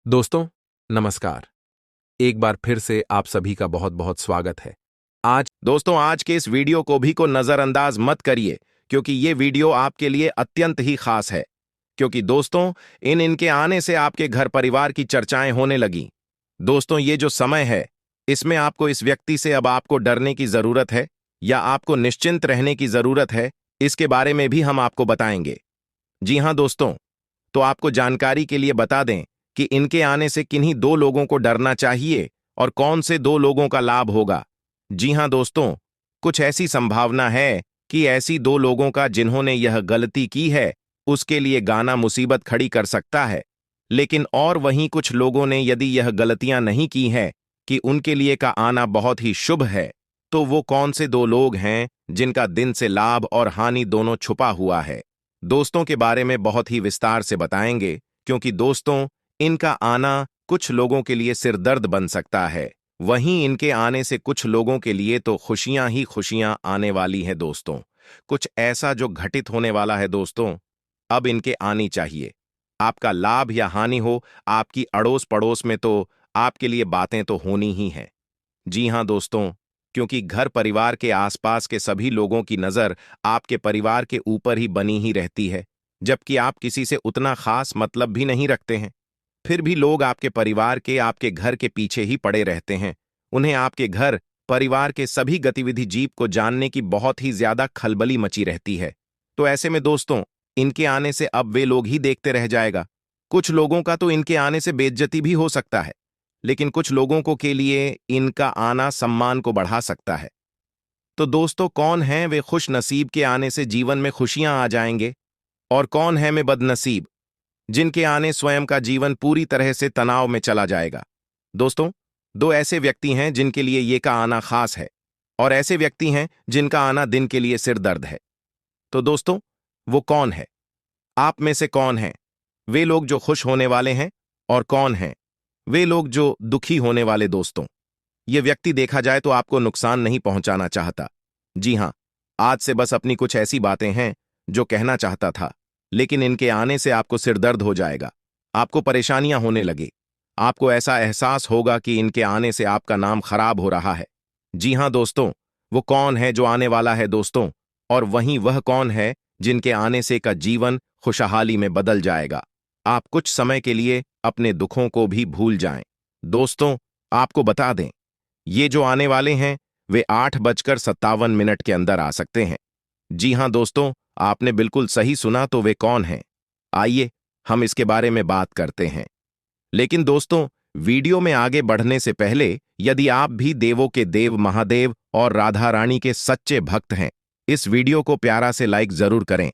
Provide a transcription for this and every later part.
दोस्तों, नमस्कार। एक बार फिर से आप सभी का बहुत बहुत स्वागत है। आज के इस वीडियो को भी को नजरअंदाज मत करिए, क्योंकि ये वीडियो आपके लिए अत्यंत ही खास है। क्योंकि दोस्तों, इनके आने से आपके घर परिवार की चर्चाएं होने लगी। दोस्तों, ये जो समय है, इसमें आपको इस व्यक्ति से अब आपको डरने की जरूरत है या आपको निश्चिंत रहने की जरूरत है, इसके बारे में भी हम आपको बताएंगे। जी हां दोस्तों, तो आपको जानकारी के लिए बता दें कि इनके आने से किन्हीं दो लोगों को डरना चाहिए और कौन से दो लोगों का लाभ होगा। जी हां दोस्तों, कुछ ऐसी संभावना है कि ऐसी दो लोगों का जिन्होंने यह गलती की है, उसके लिए गाना मुसीबत खड़ी कर सकता है। लेकिन और वहीं कुछ लोगों ने यदि यह गलतियां नहीं की हैं कि उनके लिए का आना बहुत ही शुभ है, तो वो कौन से दो लोग हैं जिनका दिन से लाभ और हानि दोनों छुपा हुआ है। दोस्तों के बारे में बहुत ही विस्तार से बताएंगे, क्योंकि दोस्तों, इनका आना कुछ लोगों के लिए सिरदर्द बन सकता है। वहीं इनके आने से कुछ लोगों के लिए तो खुशियां ही खुशियां आने वाली हैं दोस्तों। कुछ ऐसा जो घटित होने वाला है दोस्तों, अब इनके आनी चाहिए। आपका लाभ या हानि हो, आपकी अड़ोस पड़ोस में तो आपके लिए बातें तो होनी ही हैं। जी हां दोस्तों, क्योंकि घर परिवार के आसपास के सभी लोगों की नजर आपके परिवार के ऊपर ही बनी ही रहती है, जबकि आप किसी से उतना खास मतलब भी नहीं रखते हैं। फिर भी लोग आपके परिवार के आपके घर के पीछे ही पड़े रहते हैं। उन्हें आपके घर परिवार के सभी गतिविधि जीव को जानने की बहुत ही ज्यादा खलबली मची रहती है। तो ऐसे में दोस्तों, इनके आने से अब वे लोग ही देखते रह जाएगा। कुछ लोगों का तो इनके आने से बेइज्जती भी हो सकता है, लेकिन कुछ लोगों को के लिए इनका आना सम्मान को बढ़ा सकता है। तो दोस्तों, कौन हैं वे खुश नसीब के आने से जीवन में खुशियां आ जाएंगे, और कौन है मैं बदनसीब जिनके आने स्वयं का जीवन पूरी तरह से तनाव में चला जाएगा। दोस्तों, दो ऐसे व्यक्ति हैं जिनके लिए ये का आना खास है, और ऐसे व्यक्ति हैं जिनका आना दिन के लिए सिर दर्द है। तो दोस्तों, वो कौन है? आप में से कौन हैं वे लोग जो खुश होने वाले हैं, और कौन हैं वे लोग जो दुखी होने वाले? दोस्तों, ये व्यक्ति देखा जाए तो आपको नुकसान नहीं पहुंचाना चाहता। जी हां, आज से बस अपनी कुछ ऐसी बातें हैं जो कहना चाहता था, लेकिन इनके आने से आपको सिरदर्द हो जाएगा, आपको परेशानियां होने लगी, आपको ऐसा एहसास होगा कि इनके आने से आपका नाम खराब हो रहा है। जी हां दोस्तों, वो कौन है जो आने वाला है दोस्तों, और वहीं वह कौन है जिनके आने से का जीवन खुशहाली में बदल जाएगा। आप कुछ समय के लिए अपने दुखों को भी भूल जाएं। दोस्तों, आपको बता दें, ये जो आने वाले हैं वे 8:57 के अंदर आ सकते हैं। जी हां दोस्तों, आपने बिल्कुल सही सुना। तो वे कौन हैं? आइए हम इसके बारे में बात करते हैं। लेकिन दोस्तों, वीडियो में आगे बढ़ने से पहले, यदि आप भी देवों के देव महादेव और राधा रानी के सच्चे भक्त हैं, इस वीडियो को प्यारा से लाइक जरूर करें।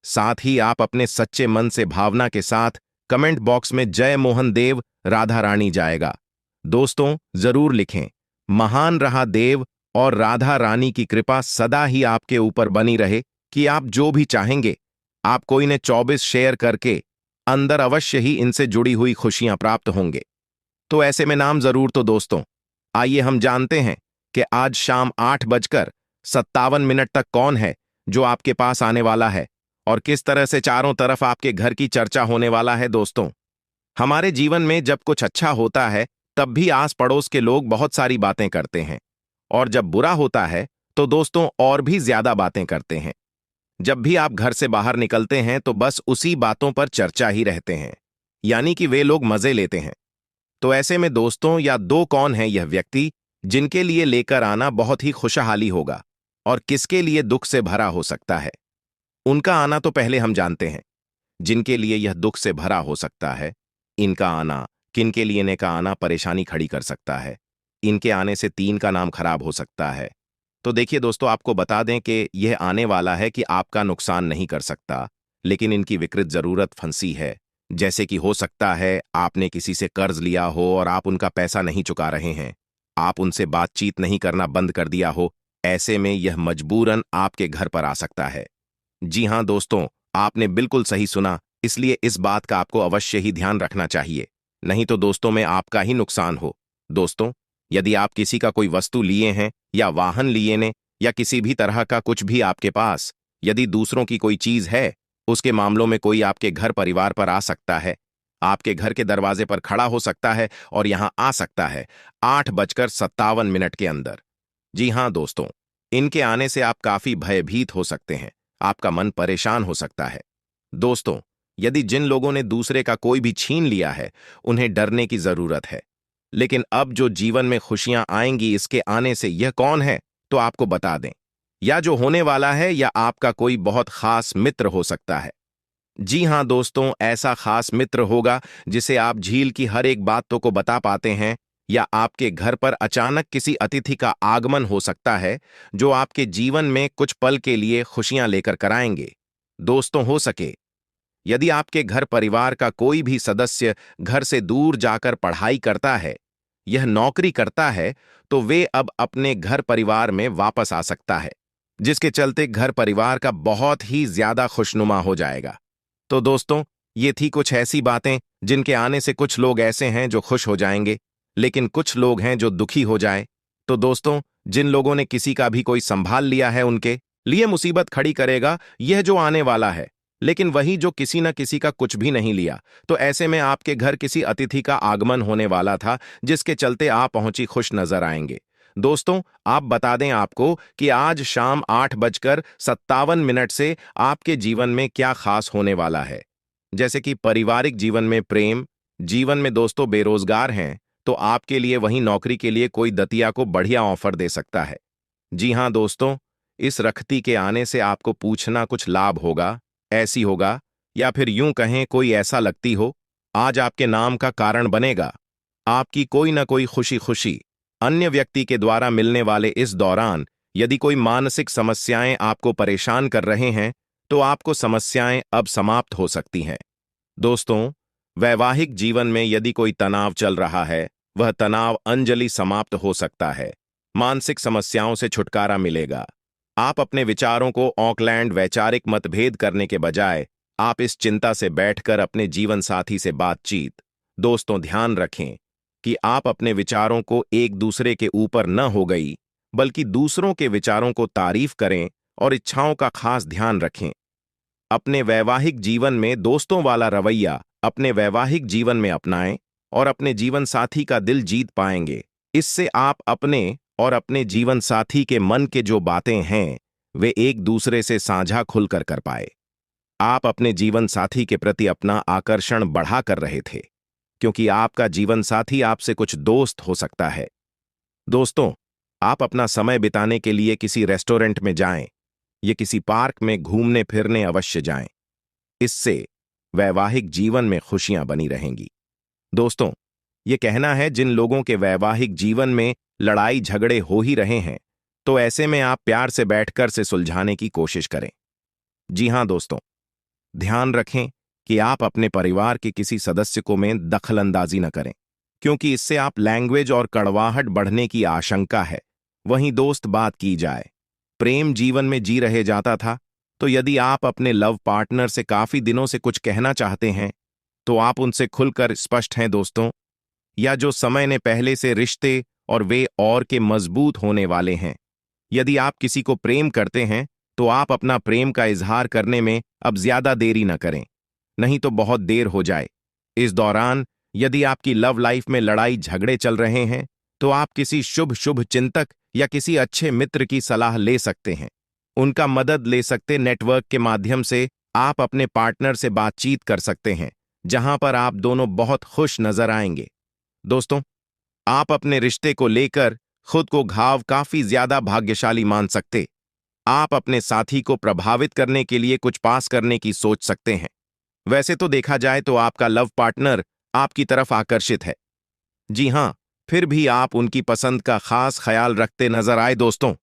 साथ ही आप अपने सच्चे मन से भावना के साथ कमेंट बॉक्स में जय मोहन देव राधा रानी जाएगा दोस्तों जरूर लिखें। महान रहा देव और राधा रानी की कृपा सदा ही आपके ऊपर बनी रहे कि आप जो भी चाहेंगे, आपको इन्हें 24 शेयर करके अंदर अवश्य ही इनसे जुड़ी हुई खुशियां प्राप्त होंगे। तो ऐसे में नाम जरूर। तो दोस्तों, आइए हम जानते हैं कि आज शाम 8:57 तक कौन है जो आपके पास आने वाला है, और किस तरह से चारों तरफ आपके घर की चर्चा होने वाला है। दोस्तों, हमारे जीवन में जब कुछ अच्छा होता है, तब भी आस पड़ोस के लोग बहुत सारी बातें करते हैं, और जब बुरा होता है तो दोस्तों और भी ज्यादा बातें करते हैं। जब भी आप घर से बाहर निकलते हैं तो बस उसी बातों पर चर्चा ही रहते हैं, यानी कि वे लोग मजे लेते हैं। तो ऐसे में दोस्तों, या दो कौन है यह व्यक्ति जिनके लिए लेकर आना बहुत ही खुशहाली होगा, और किसके लिए दुख से भरा हो सकता है? उनका आना तो पहले हम जानते हैं। जिनके लिए यह दुख से भरा हो सकता है, इनका आना किनके लिए ने का आना परेशानी खड़ी कर सकता है। इनके आने से 3 का नाम खराब हो सकता है। तो देखिए दोस्तों, आपको बता दें कि यह आने वाला है कि आपका नुकसान नहीं कर सकता, लेकिन इनकी विकृत जरूरत फंसी है। जैसे कि हो सकता है आपने किसी से कर्ज लिया हो और आप उनका पैसा नहीं चुका रहे हैं, आप उनसे बातचीत नहीं करना बंद कर दिया हो। ऐसे में यह मजबूरन आपके घर पर आ सकता है। जी हां दोस्तों, आपने बिल्कुल सही सुना, इसलिए इस बात का आपको अवश्य ही ध्यान रखना चाहिए, नहीं तो दोस्तों में आपका ही नुकसान हो। दोस्तों, यदि आप किसी का कोई वस्तु लिए हैं या वाहन लिए ने, या किसी भी तरह का कुछ भी आपके पास, यदि दूसरों की कोई चीज है, उसके मामलों में कोई आपके घर परिवार पर आ सकता है। आपके घर के दरवाजे पर खड़ा हो सकता है और यहां आ सकता है 8:57 के अंदर। जी हां दोस्तों, इनके आने से आप काफी भयभीत हो सकते हैं, आपका मन परेशान हो सकता है। दोस्तों, यदि जिन लोगों ने दूसरे का कोई भी छीन लिया है, उन्हें डरने की जरूरत है। लेकिन अब जो जीवन में खुशियां आएंगी इसके आने से, यह कौन है तो आपको बता दें। या जो होने वाला है या आपका कोई बहुत खास मित्र हो सकता है। जी हां दोस्तों, ऐसा खास मित्र होगा जिसे आप झील की हर एक बातों को बता पाते हैं, या आपके घर पर अचानक किसी अतिथि का आगमन हो सकता है जो आपके जीवन में कुछ पल के लिए खुशियां लेकर कराएंगे। दोस्तों, हो सके यदि आपके घर परिवार का कोई भी सदस्य घर से दूर जाकर पढ़ाई करता है, यह नौकरी करता है, तो वे अब अपने घर परिवार में वापस आ सकता है, जिसके चलते घर परिवार का बहुत ही ज्यादा खुशनुमा हो जाएगा। तो दोस्तों, ये थी कुछ ऐसी बातें जिनके आने से कुछ लोग ऐसे हैं जो खुश हो जाएंगे, लेकिन कुछ लोग हैं जो दुखी हो जाए। तो दोस्तों, जिन लोगों ने किसी का भी कोई संभाल लिया है, उनके लिए मुसीबत खड़ी करेगा यह जो आने वाला है। लेकिन वही जो किसी न किसी का कुछ भी नहीं लिया, तो ऐसे में आपके घर किसी अतिथि का आगमन होने वाला था, जिसके चलते आप पहुंची खुश नजर आएंगे। दोस्तों, आप बता दें आपको कि आज शाम 8:57 से आपके जीवन में क्या खास होने वाला है। जैसे कि पारिवारिक जीवन में प्रेम, जीवन में दोस्तों बेरोजगार हैं, तो आपके लिए वहीं नौकरी के लिए कोई दतिया को बढ़िया ऑफर दे सकता है। जी हां दोस्तों, इस रखती के आने से आपको पूछना कुछ लाभ होगा, ऐसी होगा, या फिर यूं कहें कोई ऐसा लगती हो, आज आपके नाम का कारण बनेगा। आपकी कोई ना कोई खुशी खुशी अन्य व्यक्ति के द्वारा मिलने वाले इस दौरान यदि कोई मानसिक समस्याएं आपको परेशान कर रहे हैं, तो आपको समस्याएं अब समाप्त हो सकती हैं। दोस्तों, वैवाहिक जीवन में यदि कोई तनाव चल रहा है, वह तनाव अंजलि समाप्त हो सकता है। मानसिक समस्याओं से छुटकारा मिलेगा। आप अपने विचारों को ऑकलैंड वैचारिक मतभेद करने के बजाय आप इस चिंता से बैठकर अपने जीवन साथी से बातचीत। दोस्तों, ध्यान रखें कि आप अपने विचारों को एक दूसरे के ऊपर न हो गई, बल्कि दूसरों के विचारों को तारीफ करें और इच्छाओं का खास ध्यान रखें। अपने वैवाहिक जीवन में दोस्तों वाला रवैया अपने वैवाहिक जीवन में अपनाएं और अपने जीवन साथी का दिल जीत पाएंगे। इससे आप अपने और अपने जीवन साथी के मन के जो बातें हैं, वे एक दूसरे से साझा खुलकर कर पाए। आप अपने जीवन साथी के प्रति अपना आकर्षण बढ़ा कर रहे थे, क्योंकि आपका जीवन साथी आपसे कुछ दोस्त हो सकता है। दोस्तों, आप अपना समय बिताने के लिए किसी रेस्टोरेंट में जाएं या किसी पार्क में घूमने फिरने अवश्य जाएं। इससे वैवाहिक जीवन में खुशियां बनी रहेंगी। दोस्तों, ये कहना है जिन लोगों के वैवाहिक जीवन में लड़ाई झगड़े हो ही रहे हैं, तो ऐसे में आप प्यार से बैठकर से सुलझाने की कोशिश करें। जी हां दोस्तों, ध्यान रखें कि आप अपने परिवार के किसी सदस्य को में दखलंदाजी न करें, क्योंकि इससे आप लैंग्वेज और कड़वाहट बढ़ने की आशंका है। वहीं दोस्त बात की जाए, प्रेम जीवन में जी रहे जाता था, तो यदि आप अपने लव पार्टनर से काफी दिनों से कुछ कहना चाहते हैं, तो आप उनसे खुलकर स्पष्ट हैं दोस्तों। या जो समय ने पहले से रिश्ते और वे और के मजबूत होने वाले हैं। यदि आप किसी को प्रेम करते हैं, तो आप अपना प्रेम का इजहार करने में अब ज्यादा देरी न करें, नहीं तो बहुत देर हो जाए। इस दौरान यदि आपकी लव लाइफ में लड़ाई झगड़े चल रहे हैं, तो आप किसी शुभ शुभ चिंतक या किसी अच्छे मित्र की सलाह ले सकते हैं। उनका मदद ले सकते नेटवर्क के माध्यम से आप अपने पार्टनर से बातचीत कर सकते हैं, जहां पर आप दोनों बहुत खुश नजर आएंगे। दोस्तों, आप अपने रिश्ते को लेकर खुद को घाव काफी ज्यादा भाग्यशाली मान सकते। आप अपने साथी को प्रभावित करने के लिए कुछ पास करने की सोच सकते हैं। वैसे तो देखा जाए तो आपका लव पार्टनर आपकी तरफ आकर्षित है। जी हां, फिर भी आप उनकी पसंद का खास ख्याल रखते नजर आए। दोस्तों,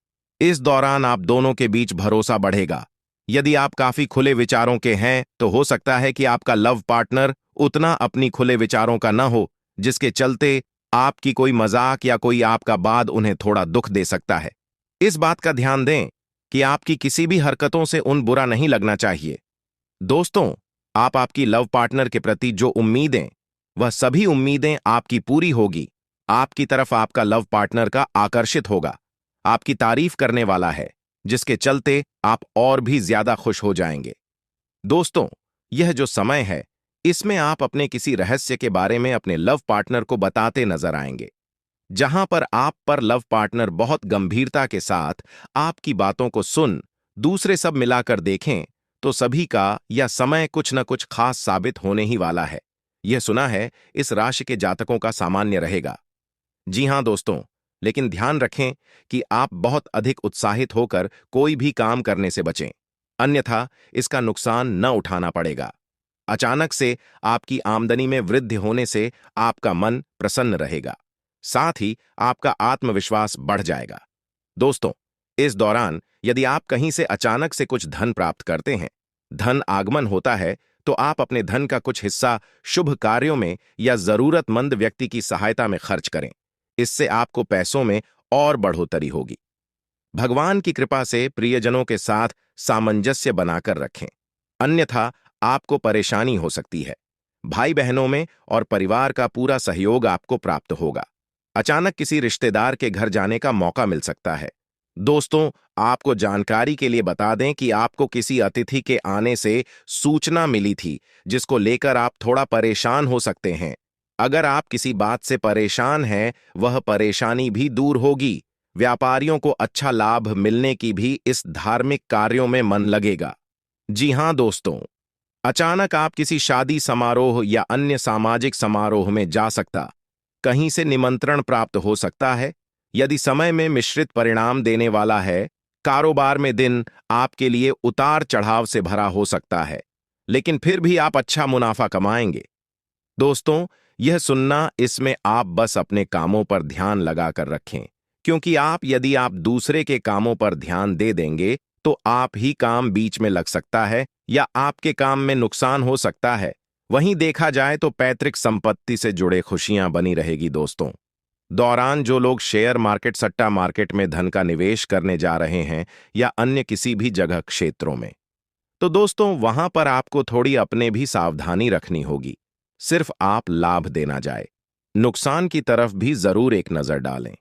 इस दौरान आप दोनों के बीच भरोसा बढ़ेगा। यदि आप काफी खुले विचारों के हैं, तो हो सकता है कि आपका लव पार्टनर उतना अपनी खुले विचारों का न हो, जिसके चलते आपकी कोई मजाक या कोई आपका बात उन्हें थोड़ा दुख दे सकता है। इस बात का ध्यान दें कि आपकी किसी भी हरकतों से उन बुरा नहीं लगना चाहिए। दोस्तों, आप आपकी लव पार्टनर के प्रति जो उम्मीदें, वह सभी उम्मीदें आपकी पूरी होगी। आपकी तरफ आपका लव पार्टनर का आकर्षित होगा, आपकी तारीफ करने वाला है, जिसके चलते आप और भी ज्यादा खुश हो जाएंगे। दोस्तों, यह जो समय है, इसमें आप अपने किसी रहस्य के बारे में अपने लव पार्टनर को बताते नजर आएंगे। जहां पर आप पर लव पार्टनर बहुत गंभीरता के साथ आपकी बातों को सुन दूसरे सब मिलाकर देखें, तो सभी का यह समय कुछ न कुछ खास साबित होने ही वाला है। यह सुना है इस राशि के जातकों का सामान्य रहेगा। जी हां दोस्तों, लेकिन ध्यान रखें कि आप बहुत अधिक उत्साहित होकर कोई भी काम करने से बचें, अन्यथा इसका नुकसान न उठाना पड़ेगा। अचानक से आपकी आमदनी में वृद्धि होने से आपका मन प्रसन्न रहेगा, साथ ही आपका आत्मविश्वास बढ़ जाएगा। दोस्तों, इस दौरान यदि आप कहीं से अचानक से कुछ धन प्राप्त करते हैं, धन आगमन होता है, तो आप अपने धन का कुछ हिस्सा शुभ कार्यों में या जरूरतमंद व्यक्ति की सहायता में खर्च करें। इससे आपको पैसों में और बढ़ोतरी होगी। भगवान की कृपा से प्रियजनों के साथ सामंजस्य बनाकर रखें, अन्यथा आपको परेशानी हो सकती है। भाई बहनों में और परिवार का पूरा सहयोग आपको प्राप्त होगा। अचानक किसी रिश्तेदार के घर जाने का मौका मिल सकता है। दोस्तों, आपको जानकारी के लिए बता दें कि आपको किसी अतिथि के आने से सूचना मिली थी, जिसको लेकर आप थोड़ा परेशान हो सकते हैं। अगर आप किसी बात से परेशान हैं, वह परेशानी भी दूर होगी। व्यापारियों को अच्छा लाभ मिलने की भी इस धार्मिक कार्यों में मन लगेगा। जी हां दोस्तों, अचानक आप किसी शादी समारोह या अन्य सामाजिक समारोह में जा सकता, कहीं से निमंत्रण प्राप्त हो सकता है। यदि समय में मिश्रित परिणाम देने वाला है, कारोबार में दिन आपके लिए उतार चढ़ाव से भरा हो सकता है, लेकिन फिर भी आप अच्छा मुनाफा कमाएंगे। दोस्तों, यह सुनना इसमें आप बस अपने कामों पर ध्यान लगाकर रखें, क्योंकि यदि आप दूसरे के कामों पर ध्यान दे देंगे, तो आप ही काम बीच में लग सकता है या आपके काम में नुकसान हो सकता है। वहीं देखा जाए तो पैतृक संपत्ति से जुड़े खुशियां बनी रहेगी। दोस्तों, दौरान जो लोग शेयर मार्केट, सट्टा मार्केट में धन का निवेश करने जा रहे हैं या अन्य किसी भी जगह क्षेत्रों में, तो दोस्तों वहां पर आपको थोड़ी अपने भी सावधानी रखनी होगी। सिर्फ आप लाभ देना जाए, नुकसान की तरफ भी जरूर एक नजर डालें।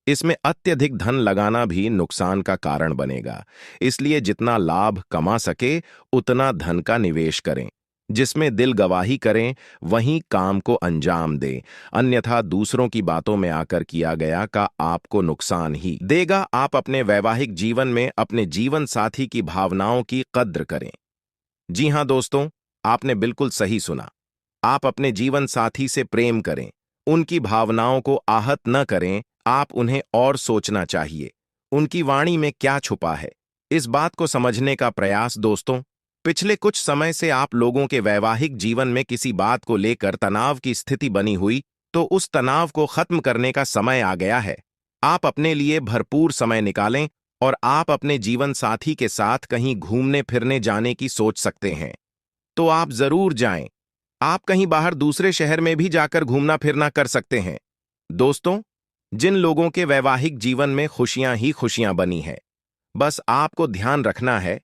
इसमें अत्यधिक धन लगाना भी नुकसान का कारण बनेगा, इसलिए जितना लाभ कमा सके उतना धन का निवेश करें। जिसमें दिल गवाही करें वहीं काम को अंजाम दें, अन्यथा दूसरों की बातों में आकर किया गया का आपको नुकसान ही देगा। आप अपने वैवाहिक जीवन में अपने जीवन साथी की भावनाओं की कद्र करें। जी हां दोस्तों, आपने बिल्कुल सही सुना। आप अपने जीवन साथी से प्रेम करें, उनकी भावनाओं को आहत न करें। आप उन्हें और सोचना चाहिए, उनकी वाणी में क्या छुपा है, इस बात को समझने का प्रयास। दोस्तों, पिछले कुछ समय से आप लोगों के वैवाहिक जीवन में किसी बात को लेकर तनाव की स्थिति बनी हुई, तो उस तनाव को खत्म करने का समय आ गया है। आप अपने लिए भरपूर समय निकालें और आप अपने जीवन साथी के साथ कहीं घूमने फिरने जाने की सोच सकते हैं, तो आप जरूर जाएं। आप कहीं बाहर दूसरे शहर में भी जाकर घूमना फिरना कर सकते हैं। दोस्तों, जिन लोगों के वैवाहिक जीवन में खुशियां ही खुशियां बनी है, बस आपको ध्यान रखना है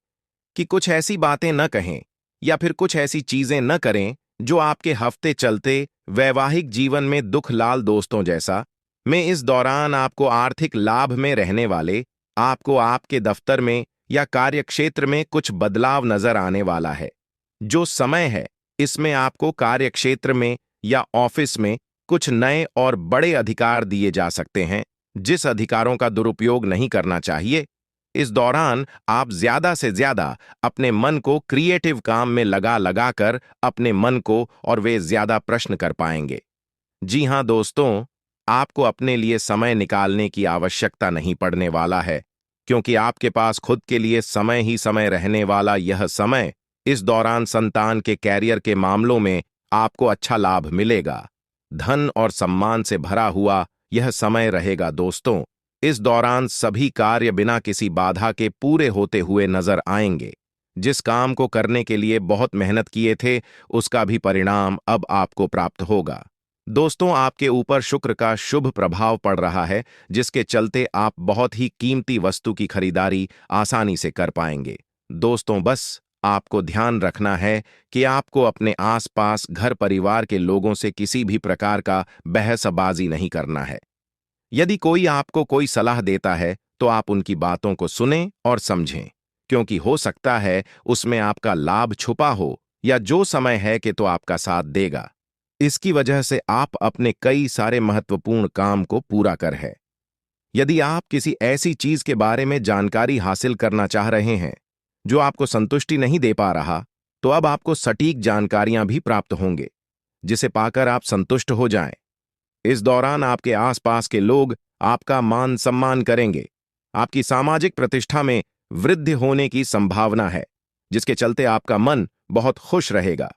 कि कुछ ऐसी बातें न कहें या फिर कुछ ऐसी चीजें न करें जो आपके हफ्ते चलते वैवाहिक जीवन में दुख लाल। दोस्तों, जैसा मैं इस दौरान आपको आर्थिक लाभ में रहने वाले, आपको आपके दफ्तर में या कार्यक्षेत्र में कुछ बदलाव नजर आने वाला है। जो समय है, इसमें आपको कार्यक्षेत्र में या ऑफिस में कुछ नए और बड़े अधिकार दिए जा सकते हैं, जिस अधिकारों का दुरुपयोग नहीं करना चाहिए। इस दौरान आप ज्यादा से ज्यादा अपने मन को क्रिएटिव काम में लगा लगाकर अपने मन को और वे ज्यादा प्रश्न कर पाएंगे। जी हां दोस्तों, आपको अपने लिए समय निकालने की आवश्यकता नहीं पड़ने वाला है, क्योंकि आपके पास खुद के लिए समय ही समय रहने वाला यह समय, इस दौरान संतान के कैरियर के मामलों में आपको अच्छा लाभ मिलेगा। धन और सम्मान से भरा हुआ यह समय रहेगा। दोस्तों, इस दौरान सभी कार्य बिना किसी बाधा के पूरे होते हुए नजर आएंगे। जिस काम को करने के लिए बहुत मेहनत किए थे, उसका भी परिणाम अब आपको प्राप्त होगा। दोस्तों, आपके ऊपर शुक्र का शुभ प्रभाव पड़ रहा है, जिसके चलते आप बहुत ही कीमती वस्तु की खरीदारी आसानी से कर पाएंगे। दोस्तों, बस आपको ध्यान रखना है कि आपको अपने आसपास घर परिवार के लोगों से किसी भी प्रकार का बहसबाजी नहीं करना है। यदि कोई आपको कोई सलाह देता है, तो आप उनकी बातों को सुनें और समझें, क्योंकि हो सकता है उसमें आपका लाभ छुपा हो या जो समय है कि तो आपका साथ देगा। इसकी वजह से आप अपने कई सारे महत्वपूर्ण काम को पूरा कर है। यदि आप किसी ऐसी चीज के बारे में जानकारी हासिल करना चाह रहे हैं जो आपको संतुष्टि नहीं दे पा रहा, तो अब आपको सटीक जानकारियां भी प्राप्त होंगे जिसे पाकर आप संतुष्ट हो जाएं। इस दौरान आपके आसपास के लोग आपका मान सम्मान करेंगे। आपकी सामाजिक प्रतिष्ठा में वृद्धि होने की संभावना है, जिसके चलते आपका मन बहुत खुश रहेगा।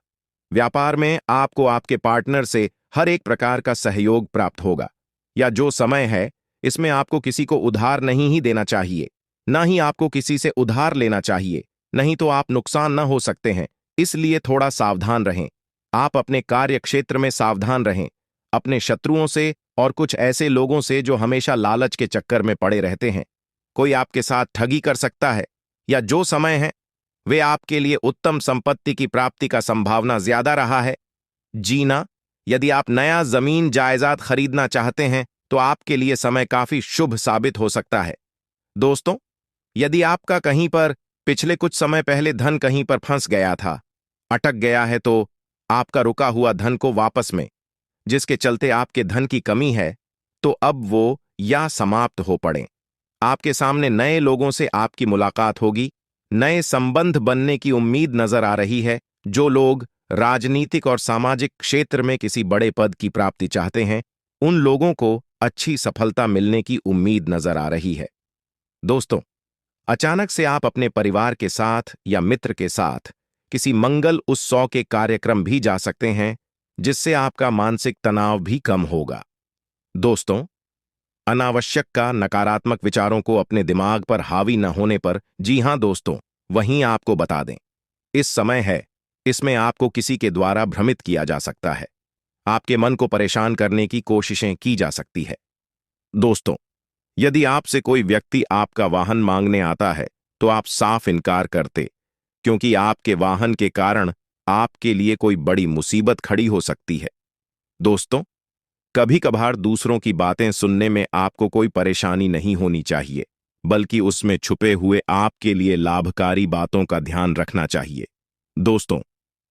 व्यापार में आपको आपके पार्टनर से हर एक प्रकार का सहयोग प्राप्त होगा। या जो समय है, इसमें आपको किसी को उधार नहीं ही देना चाहिए, ना ही आपको किसी से उधार लेना चाहिए, नहीं तो आप नुकसान न हो सकते हैं। इसलिए थोड़ा सावधान रहें। आप अपने कार्य क्षेत्र में सावधान रहें, अपने शत्रुओं से और कुछ ऐसे लोगों से जो हमेशा लालच के चक्कर में पड़े रहते हैं। कोई आपके साथ ठगी कर सकता है। या जो समय है वे आपके लिए उत्तम संपत्ति की प्राप्ति का संभावना ज्यादा रहा है। जीना, यदि आप नया जमीन जायदाद खरीदना चाहते हैं तो आपके लिए समय काफी शुभ साबित हो सकता है। दोस्तों, यदि आपका कहीं पर पिछले कुछ समय पहले धन कहीं पर फंस गया था, अटक गया है, तो आपका रुका हुआ धन को वापस में, जिसके चलते आपके धन की कमी है, तो अब वो या समाप्त हो पड़े। आपके सामने नए लोगों से आपकी मुलाकात होगी। नए संबंध बनने की उम्मीद नजर आ रही है। जो लोग राजनीतिक और सामाजिक क्षेत्र में किसी बड़े पद की प्राप्ति चाहते हैं, उन लोगों को अच्छी सफलता मिलने की उम्मीद नजर आ रही है। दोस्तों, अचानक से आप अपने परिवार के साथ या मित्र के साथ किसी मंगल उत्सव के कार्यक्रम भी जा सकते हैं, जिससे आपका मानसिक तनाव भी कम होगा। दोस्तों, अनावश्यक का नकारात्मक विचारों को अपने दिमाग पर हावी न होने पर, जी हां दोस्तों, वहीं आपको बता दें, इस समय है, इसमें आपको किसी के द्वारा भ्रमित किया जा सकता है। आपके मन को परेशान करने की कोशिशें की जा सकती है। दोस्तों, यदि आपसे कोई व्यक्ति आपका वाहन मांगने आता है, तो आप साफ इनकार करते, क्योंकि आपके वाहन के कारण आपके लिए कोई बड़ी मुसीबत खड़ी हो सकती है। दोस्तों, कभी कभार दूसरों की बातें सुनने में आपको कोई परेशानी नहीं होनी चाहिए, बल्कि उसमें छुपे हुए आपके लिए लाभकारी बातों का ध्यान रखना चाहिए। दोस्तों,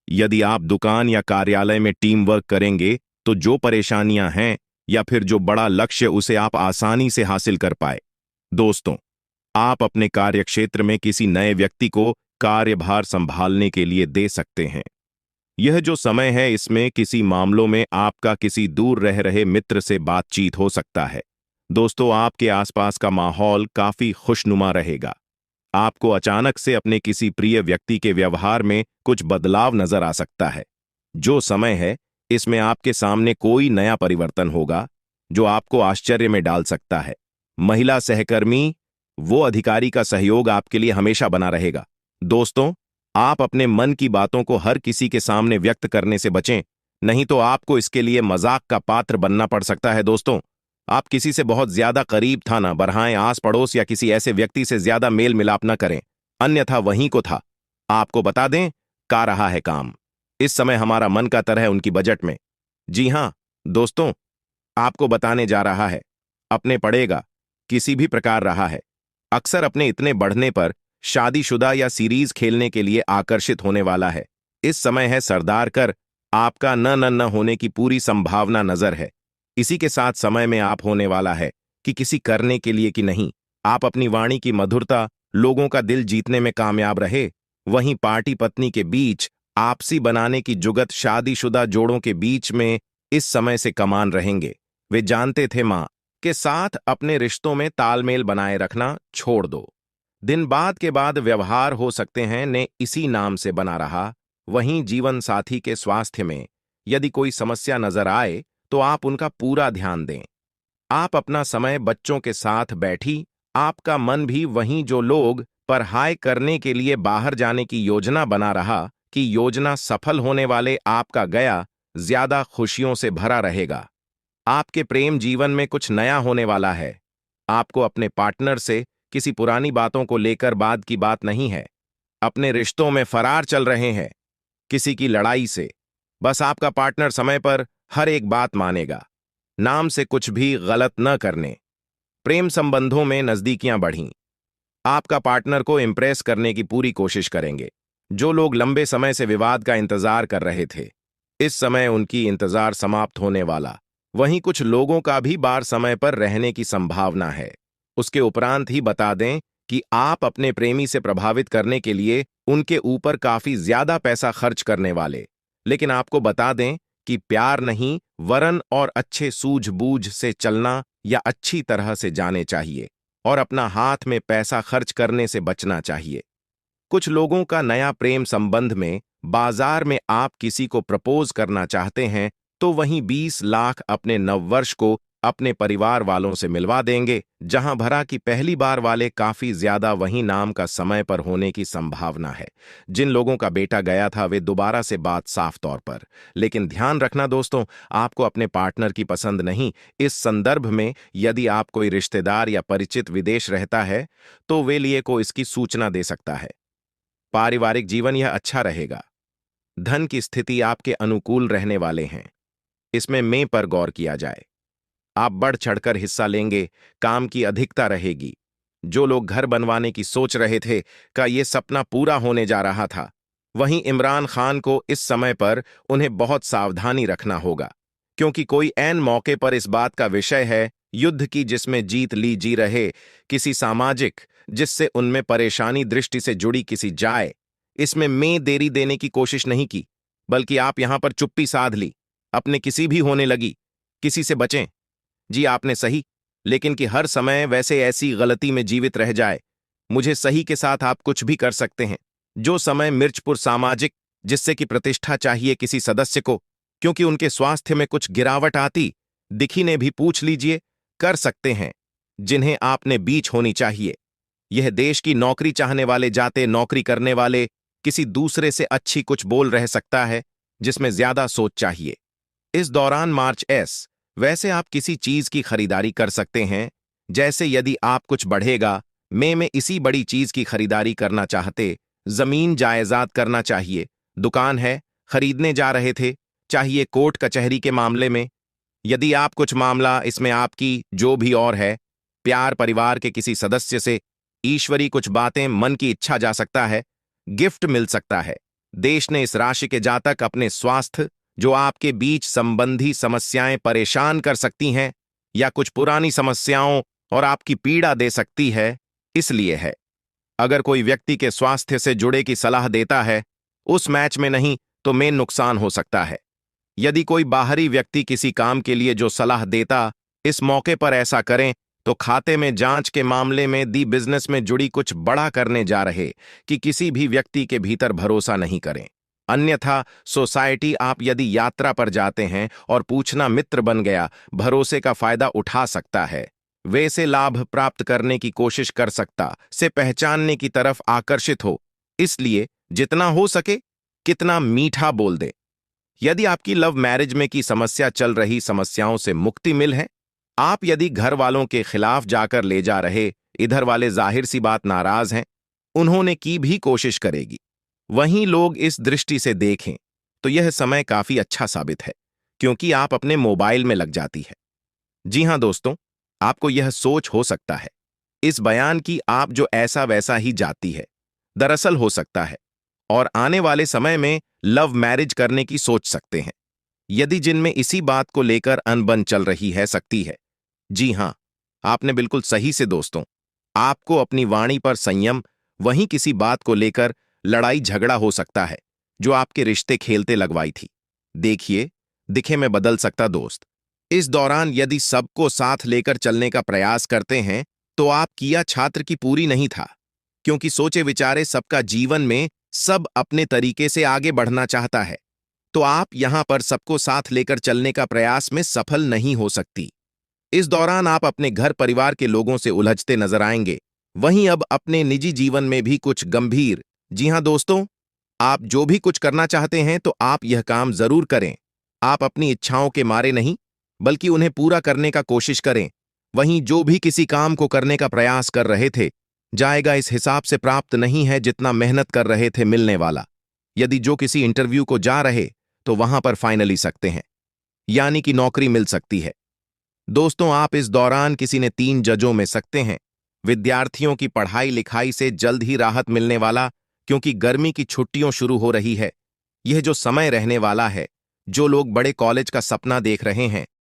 यदि आप दुकान या कार्यालय में टीम वर्क करेंगे, तो जो परेशानियां हैं या फिर जो बड़ा लक्ष्य, उसे आप आसानी से हासिल कर पाए। दोस्तों, आप अपने कार्यक्षेत्र में किसी नए व्यक्ति को कार्यभार संभालने के लिए दे सकते हैं। यह जो समय है, इसमें किसी मामलों में आपका किसी दूर रह रहे मित्र से बातचीत हो सकता है। दोस्तों, आपके आसपास का माहौल काफी खुशनुमा रहेगा। आपको अचानक से अपने किसी प्रिय व्यक्ति के व्यवहार में कुछ बदलाव नजर आ सकता है। जो समय है, इसमें आपके सामने कोई नया परिवर्तन होगा जो आपको आश्चर्य में डाल सकता है। महिला सहकर्मी, वो अधिकारी का सहयोग आपके लिए हमेशा बना रहेगा। दोस्तों, आप अपने मन की बातों को हर किसी के सामने व्यक्त करने से बचें, नहीं तो आपको इसके लिए मजाक का पात्र बनना पड़ सकता है। दोस्तों, आप किसी से बहुत ज्यादा करीब था ना बढ़ाएं, आस पड़ोस या किसी ऐसे व्यक्ति से ज्यादा मेल मिलाप न करें, अन्यथा वहीं को था। आपको बता दें, का रहा है काम। इस समय हमारा मन का तरह उनकी बजट में। जी हां दोस्तों, आपको बताने जा रहा है, अपने पड़ेगा किसी भी प्रकार रहा है। अक्सर अपने इतने बढ़ने पर शादीशुदा या सीरीज खेलने के लिए आकर्षित होने वाला है। इस समय है सरदार कर, आपका न होने की पूरी संभावना नजर है। इसी के साथ समय में आप होने वाला है कि किसी करने के लिए कि नहीं, आप अपनी वाणी की मधुरता, लोगों का दिल जीतने में कामयाब रहे। वहीं पार्टी पत्नी के बीच आपसी बनाने की जुगत शादीशुदा जोड़ों के बीच में इस समय से कमान रहेंगे। वे जानते थे मां के साथ अपने रिश्तों में तालमेल बनाए रखना छोड़ दो। दिन बाद के बाद व्यवहार हो सकते हैं ने इसी नाम से बना रहा। वहीं जीवन साथी के स्वास्थ्य में यदि कोई समस्या नजर आए, तो आप उनका पूरा ध्यान दें। आप अपना समय बच्चों के साथ बैठी, आपका मन भी वहीं जो लोग पढ़ाई करने के लिए बाहर जाने की योजना बना रहा, कि योजना सफल होने वाले आपका गया ज्यादा खुशियों से भरा रहेगा। आपके प्रेम जीवन में कुछ नया होने वाला है। आपको अपने पार्टनर से किसी पुरानी बातों को लेकर बात की बात नहीं है। अपने रिश्तों में फरार चल रहे हैं किसी की लड़ाई से। बस आपका पार्टनर समय पर हर एक बात मानेगा। नाम से कुछ भी गलत न करने। प्रेम संबंधों में नजदीकियां बढ़ीं। आपका पार्टनर को इंप्रेस करने की पूरी कोशिश करेंगे। जो लोग लंबे समय से विवाद का इंतजार कर रहे थे, इस समय उनकी इंतजार समाप्त होने वाला। वहीं कुछ लोगों का भी बार समय पर रहने की संभावना है। उसके उपरांत ही बता दें कि आप अपने प्रेमी से प्रभावित करने के लिए उनके ऊपर काफी ज्यादा पैसा खर्च करने वाले। लेकिन आपको बता दें कि प्यार नहीं वरन और अच्छे सूझबूझ से चलना या अच्छी तरह से जाने चाहिए और अपना हाथ में पैसा खर्च करने से बचना चाहिए। कुछ लोगों का नया प्रेम संबंध में बाजार में आप किसी को प्रपोज करना चाहते हैं तो वहीं 20 लाख अपने नववर्ष को अपने परिवार वालों से मिलवा देंगे, जहां भरा कि पहली बार वाले काफी ज्यादा वहीं नाम का समय पर होने की संभावना है। जिन लोगों का बेटा गया था वे दोबारा से बात साफ तौर पर। लेकिन ध्यान रखना दोस्तों, आपको अपने पार्टनर की पसंद नहीं। इस संदर्भ में यदि आप कोई रिश्तेदार या परिचित विदेश रहता है तो वे लिए को इसकी सूचना दे सकता है। पारिवारिक जीवन यह अच्छा रहेगा। धन की स्थिति आपके अनुकूल रहने वाले हैं। इसमें मैं पर गौर किया जाए। आप बढ़ चढ़कर हिस्सा लेंगे, काम की अधिकता रहेगी। जो लोग घर बनवाने की सोच रहे थे का ये सपना पूरा होने जा रहा था। वहीं इमरान खान को इस समय पर उन्हें बहुत सावधानी रखना होगा, क्योंकि कोई ऐन मौके पर इस बात का विषय है युद्ध की जिसमें जीत ली जी रहे, किसी सामाजिक जिससे उनमें परेशानी दृष्टि से जुड़ी किसी जाए। इसमें मैं देरी देने की कोशिश नहीं की, बल्कि आप यहां पर चुप्पी साध ली। अपने किसी भी होने लगी, किसी से बचें। जी आपने सही, लेकिन कि हर समय वैसे ऐसी गलती में जीवित रह जाए। मुझे सही के साथ आप कुछ भी कर सकते हैं। जो समय मिर्चपुर सामाजिक जिससे कि प्रतिष्ठा चाहिए किसी सदस्य को, क्योंकि उनके स्वास्थ्य में कुछ गिरावट आती दिखी ने भी पूछ लीजिए, कर सकते हैं। जिन्हें आपने बीच होनी चाहिए। यह देश की नौकरी चाहने वाले जाते नौकरी करने वाले किसी दूसरे से अच्छी कुछ बोल रह सकता है, जिसमें ज्यादा सोच चाहिए। इस दौरान मार्च एस वैसे आप किसी चीज की खरीदारी कर सकते हैं। जैसे यदि आप कुछ बढ़ेगा मई में इसी बड़ी चीज की खरीदारी करना चाहते, जमीन जायदाद करना चाहिए, दुकान है, खरीदने जा रहे थे, चाहिए कोर्ट कचहरी के मामले में। यदि आप कुछ मामला इसमें आपकी जो भी और है, प्यार परिवार के किसी सदस्य से, ईश्वरी कुछ बातें मन की इच्छा जा सकता है, गिफ्ट मिल सकता है। देश ने इस राशि के जातक अपने स्वास्थ्य जो आपके बीच संबंधी समस्याएं परेशान कर सकती हैं या कुछ पुरानी समस्याओं और आपकी पीड़ा दे सकती है, इसलिए है। अगर कोई व्यक्ति के स्वास्थ्य से जुड़े की सलाह देता है, उस मैच में नहीं तो में नुकसान हो सकता है। यदि कोई बाहरी व्यक्ति किसी काम के लिए जो सलाह देता, इस मौके पर ऐसा करें तो खाते में जांच के मामले में दी बिजनेस में जुड़ी कुछ बड़ा करने जा रहे कि किसी भी व्यक्ति के भीतर भरोसा नहीं करें। अन्यथा सोसाइटी आप यदि यात्रा पर जाते हैं और पूछना मित्र बन गया, भरोसे का फायदा उठा सकता है। वैसे लाभ प्राप्त करने की कोशिश कर सकता से पहचानने की तरफ आकर्षित हो। इसलिए जितना हो सके कितना मीठा बोल दे। यदि आपकी लव मैरिज में की समस्या चल रही समस्याओं से मुक्ति मिल है, आप यदि घर वालों के खिलाफ जाकर ले जा रहे, इधर वाले जाहिर सी बात नाराज हैं, उन्होंने की भी कोशिश करेगी। वहीं लोग इस दृष्टि से देखें तो यह समय काफी अच्छा साबित है, क्योंकि आप अपने मोबाइल में लग जाती है। जी हां दोस्तों, आपको यह सोच हो सकता है इस बयान की आप जो ऐसा वैसा ही जाती है, दरअसल हो सकता है और आने वाले समय में लव मैरिज करने की सोच सकते हैं, यदि जिनमें इसी बात को लेकर अनबन चल रही है सकती है। जी हां, आपने बिल्कुल सही से दोस्तों, आपको अपनी वाणी पर संयम, वहीं किसी बात को लेकर लड़ाई झगड़ा हो सकता है जो आपके रिश्ते खेलते लगवाई थी। देखिए, दिखे में बदल सकता दोस्त। इस दौरान यदि सबको साथ लेकर चलने का प्रयास करते हैं तो आप किया छात्र की पूरी नहीं था, क्योंकि सोचे विचारे सबका जीवन में सब अपने तरीके से आगे बढ़ना चाहता है, तो आप यहां पर सबको साथ लेकर चलने का प्रयास में सफल नहीं हो सकती। इस दौरान आप अपने घर परिवार के लोगों से उलझते नजर आएंगे। वहीं अब अपने निजी जीवन में भी कुछ गंभीर, जी हां दोस्तों, आप जो भी कुछ करना चाहते हैं तो आप यह काम जरूर करें। आप अपनी इच्छाओं के मारे नहीं, बल्कि उन्हें पूरा करने का कोशिश करें। वहीं जो भी किसी काम को करने का प्रयास कर रहे थे, जाएगा इस हिसाब से प्राप्त नहीं है जितना मेहनत कर रहे थे मिलने वाला। यदि जो किसी इंटरव्यू को जा रहे तो वहां पर फाइनली सकते हैं, यानी कि नौकरी मिल सकती है। दोस्तों, आप इस दौरान किसी ने 3 जजों में सकते हैं। विद्यार्थियों की पढ़ाई लिखाई से जल्द ही राहत मिलने वाला, क्योंकि गर्मी की छुट्टियों शुरू हो रही है। यह जो समय रहने वाला है, जो लोग बड़े कॉलेज का सपना देख रहे हैं,